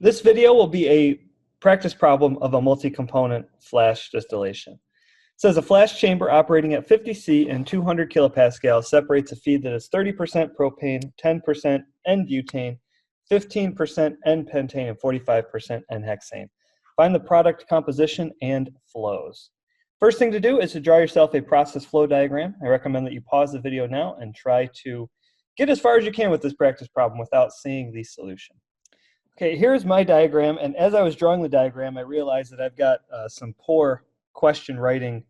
This video will be a practice problem of a multi-component flash distillation. It says a flash chamber operating at 50 C and 200 kilopascals separates a feed that is 30% propane, 10% N-butane, 15% N-pentane, and 45% N-hexane. Find the product composition and flows. First thing to do is to draw yourself a process flow diagram. I recommend that you pause the video now and try to get as far as you can with this practice problem without seeing the solution. Okay, here's my diagram, and as I was drawing the diagram, I realized that I've got some poor question writing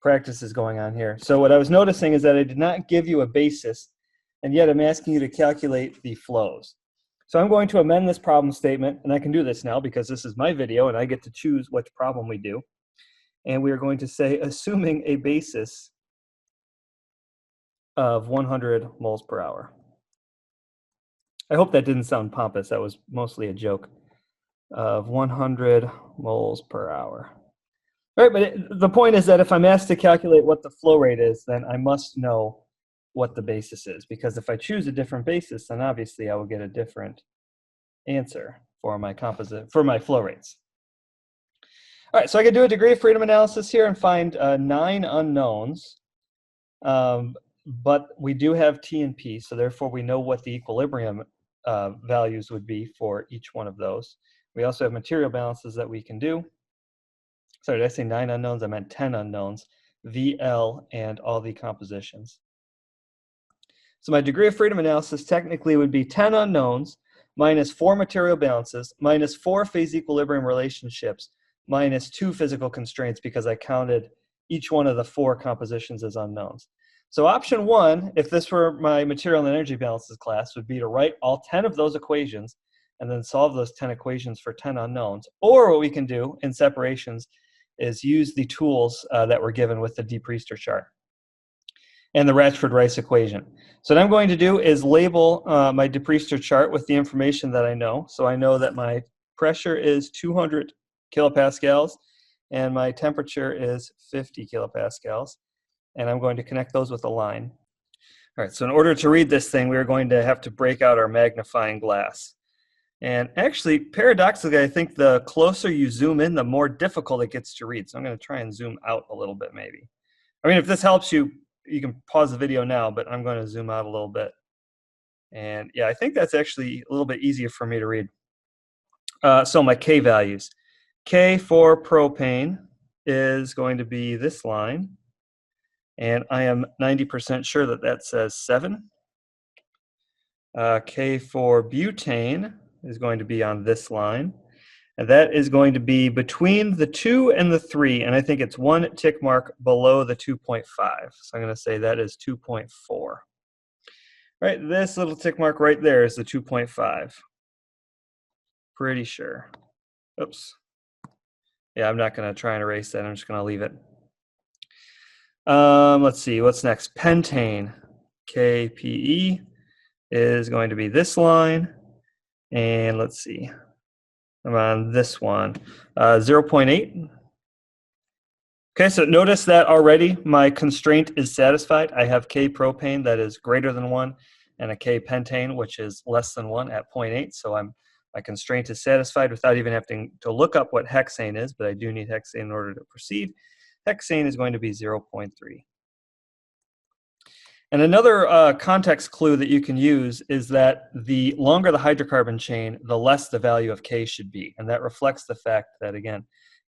practices going on here. So what I was noticing is that I did not give you a basis, and yet I'm asking you to calculate the flows. So I'm going to amend this problem statement, and I can do this now because this is my video, and I get to choose which problem we do. And we are going to say, assuming a basis of 100 moles per hour. I hope that didn't sound pompous. That was mostly a joke. Of 100 moles per hour. All right, but the point is that if I'm asked to calculate what the flow rate is, then I must know what the basis is. Because if I choose a different basis, then obviously I will get a different answer for my flow rates. All right, so I can do a degree of freedom analysis here and find 9 unknowns. But we do have T and P, so therefore we know what the equilibrium values would be for each one of those. We also have material balances that we can do. Sorry, did I say 9 unknowns? I meant 10 unknowns, VL, and all the compositions. So my degree of freedom analysis technically would be 10 unknowns minus 4 material balances minus 4 phase equilibrium relationships minus 2 physical constraints because I counted each one of the 4 compositions as unknowns. So option 1, if this were my material and energy balances class, would be to write all 10 of those equations and then solve those 10 equations for 10 unknowns. Or what we can do in separations is use the tools that were given with the de Priester chart and the Ratchford-Rice equation. So what I'm going to do is label my de Priester chart with the information that I know. So I know that my pressure is 200 kilopascals and my temperature is 50 kilopascals. And I'm going to connect those with a line. All right, so in order to read this thing, we are going to have to break out our magnifying glass. And actually, paradoxically, I think the closer you zoom in, the more difficult it gets to read. So I'm going to try and zoom out a little bit, maybe. I mean, if this helps you, you can pause the video now, but I'm going to zoom out a little bit. And yeah, I think that's actually a little bit easier for me to read. So my K values. K for propane is going to be this line. And I am 90% sure that that says 7. K for butane is going to be on this line. And that is going to be between the 2 and the 3. And I think it's 1 tick mark below the 2.5. So I'm going to say that is 2.4. Right, this little tick mark right there is the 2.5. Pretty sure. Oops. Yeah, I'm not going to try and erase that. I'm just going to leave it. Let's see, what's next? Pentane, KPE, is going to be this line. And let's see, I'm on this one, 0.8. Okay, so notice that already my constraint is satisfied. I have K propane that is greater than 1 and a K pentane, which is less than 1 at 0.8. So my constraint is satisfied without even having to look up what hexane is, but I do need hexane in order to proceed. Hexane is going to be 0.3. And another context clue that you can use is that the longer the hydrocarbon chain, the less the value of K should be. And that reflects the fact that, again,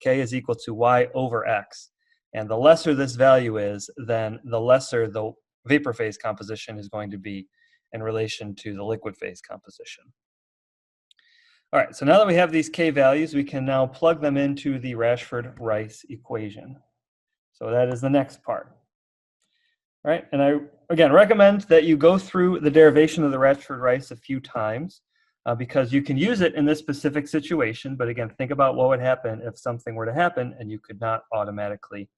K is equal to Y over X. And the lesser this value is, then the lesser the vapor phase composition is going to be in relation to the liquid phase composition. All right, so now that we have these K values, we can now plug them into the Ratchford-Rice equation. So that is the next part. All right, and I, again, recommend that you go through the derivation of the Ratchford-Rice a few times because you can use it in this specific situation, but again, think about what would happen if something were to happen and you could not automatically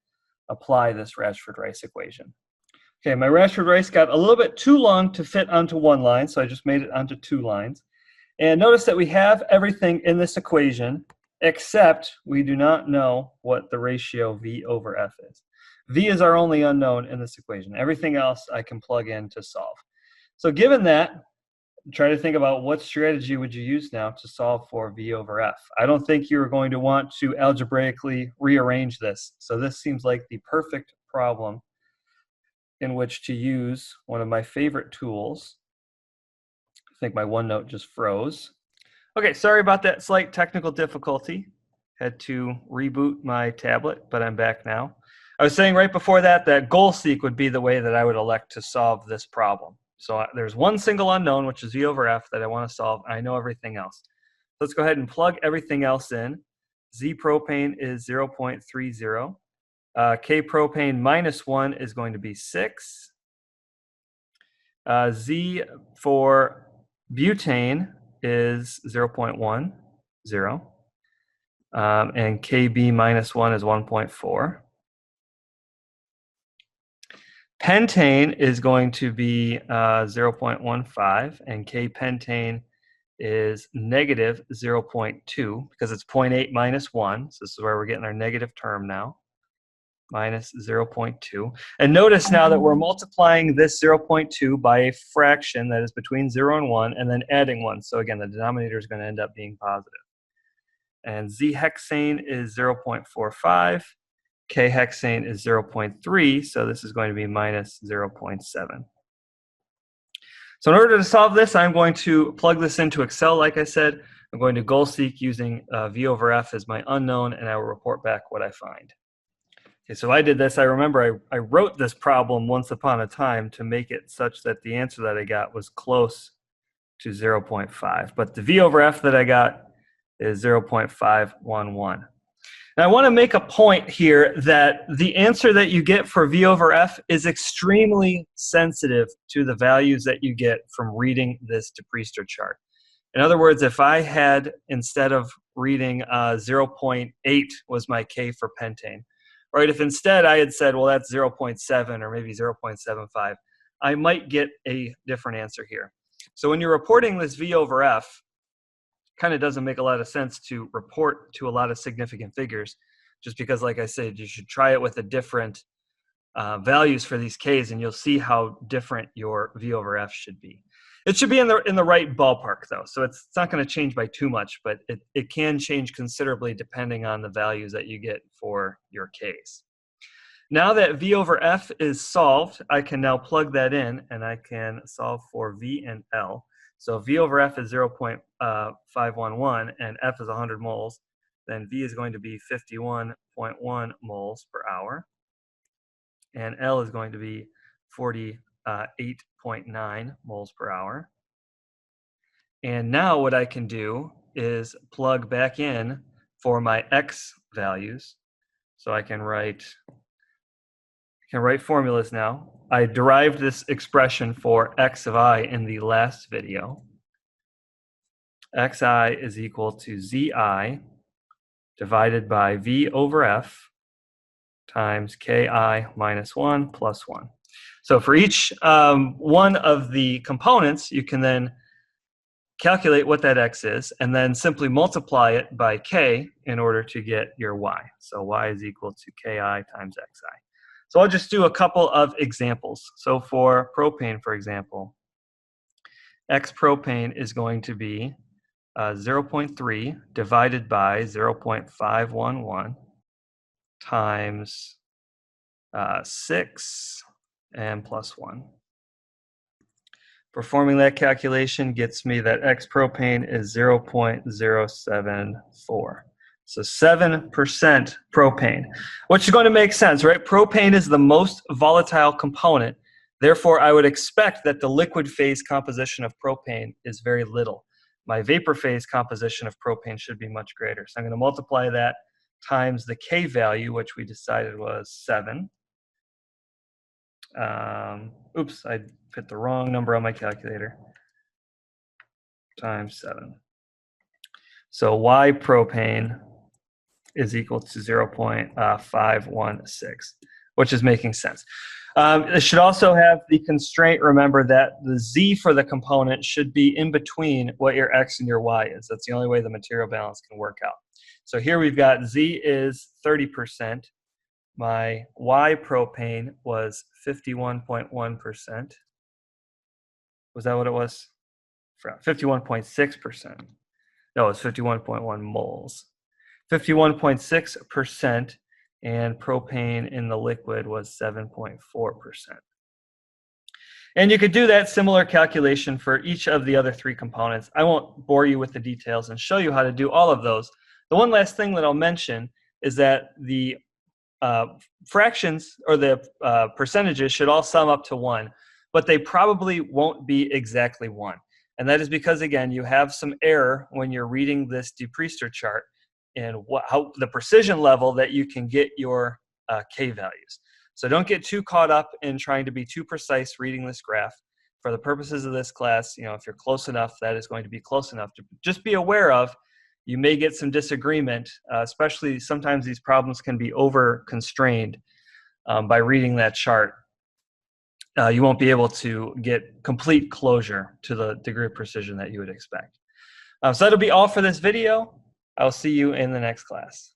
apply this Ratchford-Rice equation. Okay, my Ratchford-Rice got a little bit too long to fit onto one line, so I just made it onto 2 lines. And notice that we have everything in this equation, except we do not know what the ratio V over F is. V is our only unknown in this equation. Everything else I can plug in to solve. So given that, try to think about what strategy would you use now to solve for V over F. I don't think you're going to want to algebraically rearrange this. So this seems like the perfect problem in which to use one of my favorite tools. I think my OneNote just froze. Okay, sorry about that slight technical difficulty. Had to reboot my tablet, but I'm back now. I was saying right before that goal seek would be the way that I would elect to solve this problem. So there's one single unknown, which is V over F, that I want to solve. I know everything else. Let's go ahead and plug everything else in. Z propane is 0.30. K propane minus 1 is going to be 6. Z for butane is 0.10. And KB minus 1 is 1.4. Pentane is going to be 0.15, and K-pentane is negative 0.2 because it's 0.8 minus 1. So this is where we're getting our negative term now, minus 0.2. And notice now that we're multiplying this 0.2 by a fraction that is between 0 and 1, and then adding 1. So again, the denominator is going to end up being positive. And Z-hexane is 0.45. K-hexane is 0.3, so this is going to be minus 0.7. So in order to solve this, I'm going to plug this into Excel, like I said. I'm going to goal seek using V over F as my unknown, and I will report back what I find. Okay, so I did this. I remember I wrote this problem once upon a time to make it such that the answer that I got was close to 0.5, but the V over F that I got is 0.511. Now, I want to make a point here that the answer that you get for V over F is extremely sensitive to the values that you get from reading this de Priester chart. In other words, if I had, instead of reading 0.8 was my K for pentane, right? If instead I had said, well, that's 0.7 or maybe 0.75, I might get a different answer here. So when you're reporting this V over F, kind of doesn't make a lot of sense to report to a lot of significant figures, just because, like I said, you should try it with the different values for these Ks, and you'll see how different your V over F should be. It should be in the right ballpark, though, so it's not going to change by too much, but it can change considerably depending on the values that you get for your Ks. Now that V over F is solved, I can now plug that in, and I can solve for V and L. So V over F is 0.511 and F is 100 moles. Then V is going to be 51.1 moles per hour. And L is going to be 48.9 moles per hour. And now what I can do is plug back in for my X values. So I can write formulas now. I derived this expression for X of I in the last video. Xi is equal to Zi divided by V over F times Ki minus 1 plus 1. So for each one of the components, you can then calculate what that X is and then simply multiply it by K in order to get your Y. So Y is equal to Ki times Xi. So I'll just do a couple of examples. So for propane, for example, X propane is going to be 0.3 divided by 0.511 times 6 and plus 1. Performing that calculation gets me that X propane is 0.074. So 7% propane, which is going to make sense, right? Propane is the most volatile component. Therefore, I would expect that the liquid phase composition of propane is very little. My vapor phase composition of propane should be much greater. So I'm going to multiply that times the K value, which we decided was 7. Oops, I put the wrong number on my calculator. Times 7. So Y propane is equal to 0.516, which is making sense. It should also have the constraint, remember, that the Z for the component should be in between what your X and your Y is. That's the only way the material balance can work out. So here we've got Z is 30%. My Y propane was 51.1%. Was that what it was? 51.6%. No, it's 51.1 moles. 51.6%, and propane in the liquid was 7.4%. And you could do that similar calculation for each of the other three components. I won't bore you with the details and show you how to do all of those. The one last thing that I'll mention is that the fractions or the percentages should all sum up to 1, but they probably won't be exactly 1. And that is because, again, you have some error when you're reading this de-Priester chart and how the precision level that you can get your K values. So don't get too caught up in trying to be too precise reading this graph. For the purposes of this class, if you're close enough, that is going to be close enough to just be aware of. You may get some disagreement, especially sometimes these problems can be over-constrained by reading that chart. You won't be able to get complete closure to the degree of precision that you would expect. So that'll be all for this video. I'll see you in the next class.